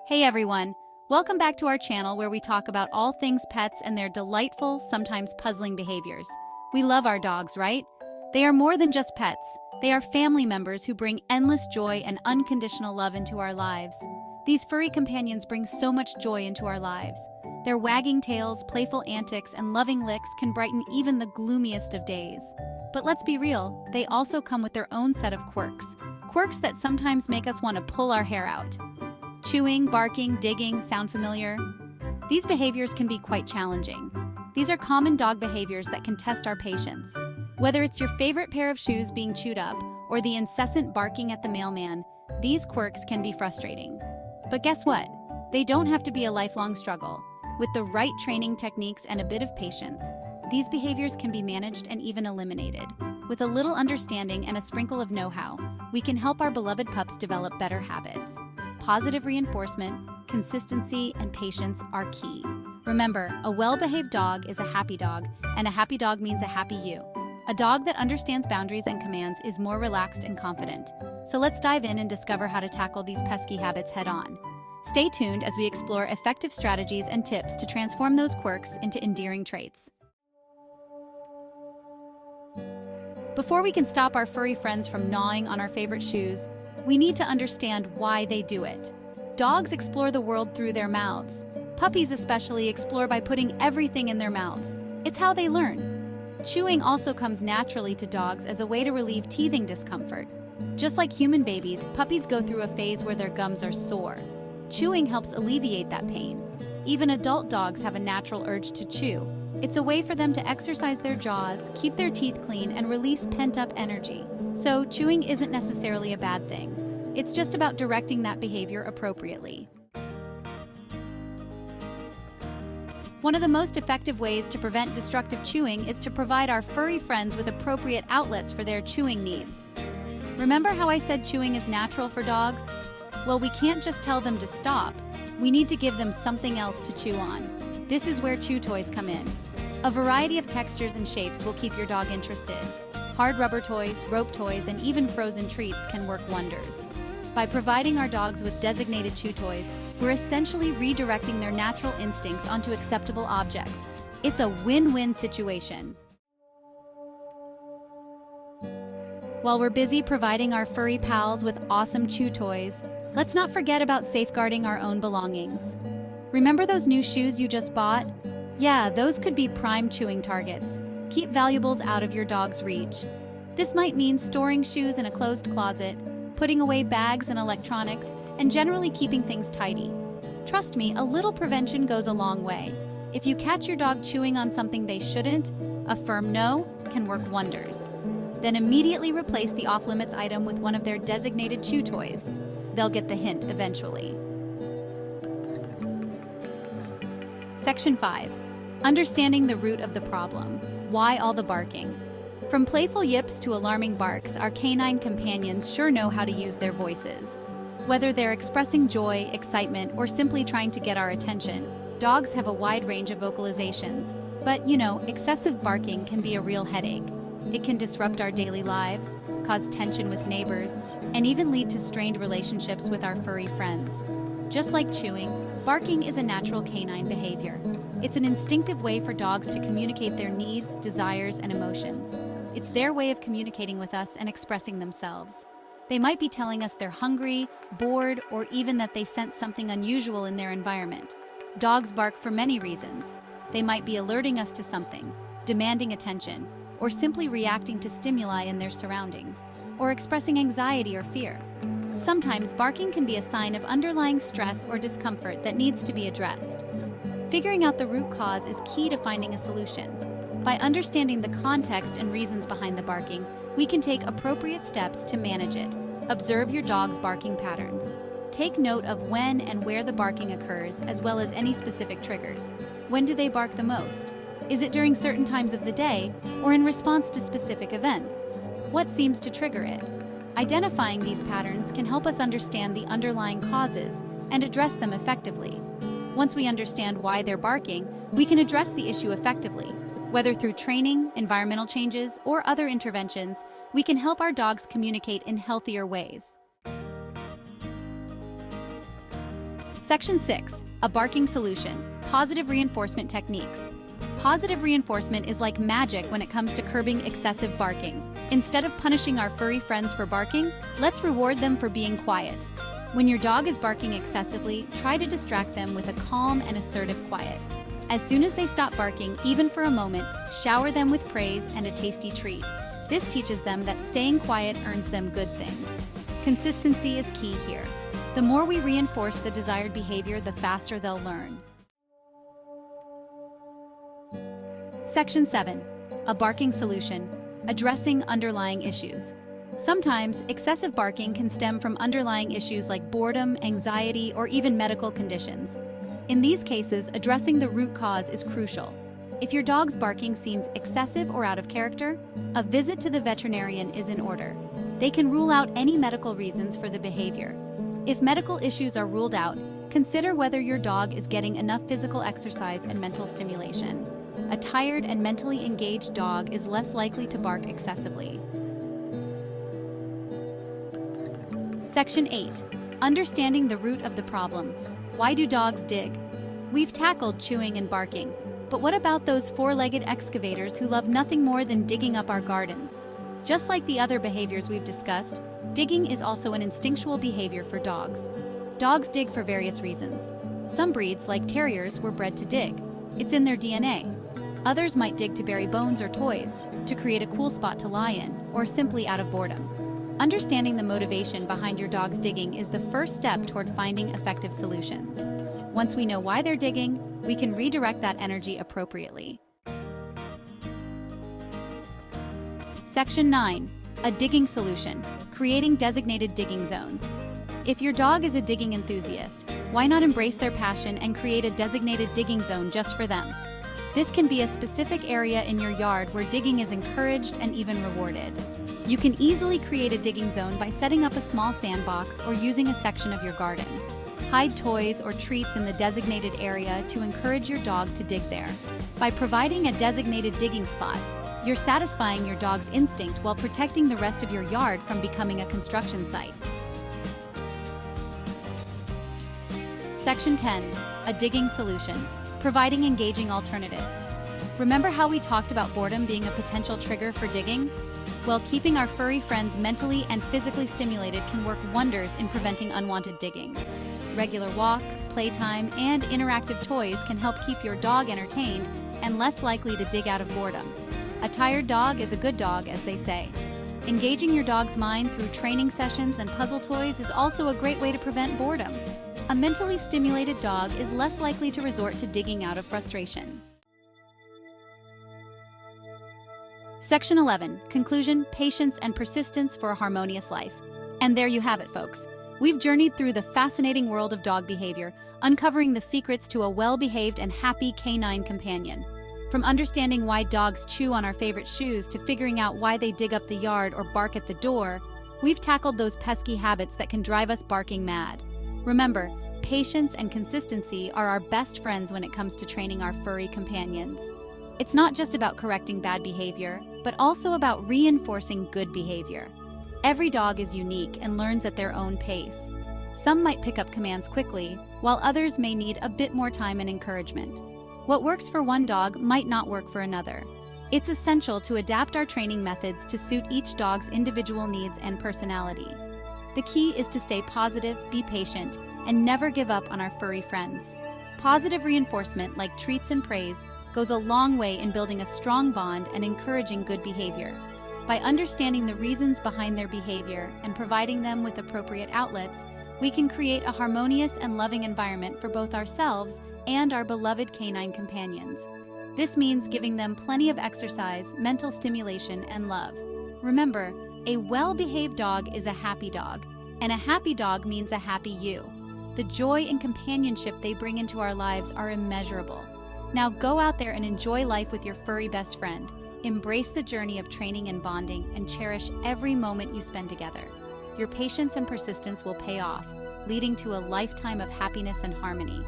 Hey everyone, welcome back to our channel where we talk about all things pets and their delightful, sometimes puzzling behaviors. We love our dogs, right? They are more than just pets. They are family members who bring endless joy and unconditional love into our lives. These furry companions bring so much joy into our lives. Their wagging tails, playful antics, and loving licks can brighten even the gloomiest of days. But let's be real, they also come with their own set of quirks. Quirks that sometimes make us want to pull our hair out. Chewing, barking, digging, sound familiar? These behaviors can be quite challenging. These are common dog behaviors that can test our patience. Whether it's your favorite pair of shoes being chewed up or the incessant barking at the mailman, these quirks can be frustrating. But guess what? They don't have to be a lifelong struggle. With the right training techniques and a bit of patience, these behaviors can be managed and even eliminated. With a little understanding and a sprinkle of know-how, we can help our beloved pups develop better habits. Positive reinforcement, consistency, and patience are key. Remember, a well-behaved dog is a happy dog, and a happy dog means a happy you. A dog that understands boundaries and commands is more relaxed and confident. So let's dive in and discover how to tackle these pesky habits head-on. Stay tuned as we explore effective strategies and tips to transform those quirks into endearing traits. Before we can stop our furry friends from gnawing on our favorite shoes, we need to understand why they do it. Dogs explore the world through their mouths. Puppies especially explore by putting everything in their mouths. It's how they learn. Chewing also comes naturally to dogs as a way to relieve teething discomfort. Just like human babies, puppies go through a phase where their gums are sore. Chewing helps alleviate that pain. Even adult dogs have a natural urge to chew. It's a way for them to exercise their jaws, keep their teeth clean, and release pent-up energy. So, chewing isn't necessarily a bad thing. It's just about directing that behavior appropriately. One of the most effective ways to prevent destructive chewing is to provide our furry friends with appropriate outlets for their chewing needs. Remember how I said chewing is natural for dogs? Well, we can't just tell them to stop. We need to give them something else to chew on. This is where chew toys come in. A variety of textures and shapes will keep your dog interested. Hard rubber toys, rope toys, and even frozen treats can work wonders. By providing our dogs with designated chew toys, we're essentially redirecting their natural instincts onto acceptable objects. It's a win-win situation. While we're busy providing our furry pals with awesome chew toys, let's not forget about safeguarding our own belongings. Remember those new shoes you just bought? Yeah, those could be prime chewing targets. Keep valuables out of your dog's reach. This might mean storing shoes in a closed closet, putting away bags and electronics, and generally keeping things tidy. Trust me, a little prevention goes a long way. If you catch your dog chewing on something they shouldn't, a firm no can work wonders. Then immediately replace the off-limits item with one of their designated chew toys. They'll get the hint eventually. Section 5. Understanding the root of the problem. Why all the barking? From playful yips to alarming barks, our canine companions sure know how to use their voices. Whether they're expressing joy, excitement, or simply trying to get our attention, dogs have a wide range of vocalizations. But, excessive barking can be a real headache. It can disrupt our daily lives, cause tension with neighbors, and even lead to strained relationships with our furry friends. Just like chewing, barking is a natural canine behavior. It's an instinctive way for dogs to communicate their needs, desires, and emotions. It's their way of communicating with us and expressing themselves. They might be telling us they're hungry, bored, or even that they sense something unusual in their environment. Dogs bark for many reasons. They might be alerting us to something, demanding attention, or simply reacting to stimuli in their surroundings, or expressing anxiety or fear. Sometimes barking can be a sign of underlying stress or discomfort that needs to be addressed. Figuring out the root cause is key to finding a solution. By understanding the context and reasons behind the barking, we can take appropriate steps to manage it. Observe your dog's barking patterns. Take note of when and where the barking occurs, as well as any specific triggers. When do they bark the most? Is it during certain times of the day, or in response to specific events? What seems to trigger it? Identifying these patterns can help us understand the underlying causes and address them effectively. Once we understand why they're barking, we can address the issue effectively. Whether through training, environmental changes, or other interventions, we can help our dogs communicate in healthier ways. Section 6. A barking solution. Positive reinforcement techniques. Positive reinforcement is like magic when it comes to curbing excessive barking. Instead of punishing our furry friends for barking, let's reward them for being quiet. When your dog is barking excessively, try to distract them with a calm and assertive quiet. As soon as they stop barking, even for a moment, shower them with praise and a tasty treat. This teaches them that staying quiet earns them good things. Consistency is key here. The more we reinforce the desired behavior, the faster they'll learn. Section 7. A barking solution. Addressing underlying issues. Sometimes, excessive barking can stem from underlying issues like boredom, anxiety, or even medical conditions. In these cases, addressing the root cause is crucial. If your dog's barking seems excessive or out of character, a visit to the veterinarian is in order. They can rule out any medical reasons for the behavior. If medical issues are ruled out, consider whether your dog is getting enough physical exercise and mental stimulation. A tired and mentally engaged dog is less likely to bark excessively. Section 8. Understanding the root of the problem. Why do dogs dig? We've tackled chewing and barking, but what about those four-legged excavators who love nothing more than digging up our gardens? Just like the other behaviors we've discussed, digging is also an instinctual behavior for dogs. Dogs dig for various reasons. Some breeds, like terriers, were bred to dig. It's in their DNA. Others might dig to bury bones or toys, to create a cool spot to lie in, or simply out of boredom. Understanding the motivation behind your dog's digging is the first step toward finding effective solutions. Once we know why they're digging, we can redirect that energy appropriately. Section 9. A digging solution. Creating designated digging zones. If your dog is a digging enthusiast, why not embrace their passion and create a designated digging zone just for them? This can be a specific area in your yard where digging is encouraged and even rewarded. You can easily create a digging zone by setting up a small sandbox or using a section of your garden. Hide toys or treats in the designated area to encourage your dog to dig there. By providing a designated digging spot, you're satisfying your dog's instinct while protecting the rest of your yard from becoming a construction site. Section 10. A digging solution. Providing engaging alternatives. Remember how we talked about boredom being a potential trigger for digging? Well, keeping our furry friends mentally and physically stimulated can work wonders in preventing unwanted digging. Regular walks, playtime, and interactive toys can help keep your dog entertained and less likely to dig out of boredom. A tired dog is a good dog, as they say. Engaging your dog's mind through training sessions and puzzle toys is also a great way to prevent boredom. A mentally stimulated dog is less likely to resort to digging out of frustration. Section 11. Conclusion, patience, and persistence for a harmonious life. And there you have it, folks. We've journeyed through the fascinating world of dog behavior, uncovering the secrets to a well-behaved and happy canine companion. From understanding why dogs chew on our favorite shoes to figuring out why they dig up the yard or bark at the door, we've tackled those pesky habits that can drive us barking mad. Remember, patience and consistency are our best friends when it comes to training our furry companions. It's not just about correcting bad behavior, but also about reinforcing good behavior. Every dog is unique and learns at their own pace. Some might pick up commands quickly, while others may need a bit more time and encouragement. What works for one dog might not work for another. It's essential to adapt our training methods to suit each dog's individual needs and personality. The key is to stay positive, be patient, and never give up on our furry friends. Positive reinforcement, like treats and praise, goes a long way in building a strong bond and encouraging good behavior. By understanding the reasons behind their behavior and providing them with appropriate outlets, we can create a harmonious and loving environment for both ourselves and our beloved canine companions. This means giving them plenty of exercise, mental stimulation, and love. Remember, a well-behaved dog is a happy dog, and a happy dog means a happy you. The joy and companionship they bring into our lives are immeasurable. Now go out there and enjoy life with your furry best friend. Embrace the journey of training and bonding, and cherish every moment you spend together. Your patience and persistence will pay off, leading to a lifetime of happiness and harmony.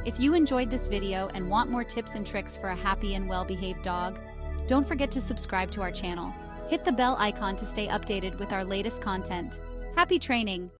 If you enjoyed this video and want more tips and tricks for a happy and well-behaved dog, don't forget to subscribe to our channel. Hit the bell icon to stay updated with our latest content. Happy training!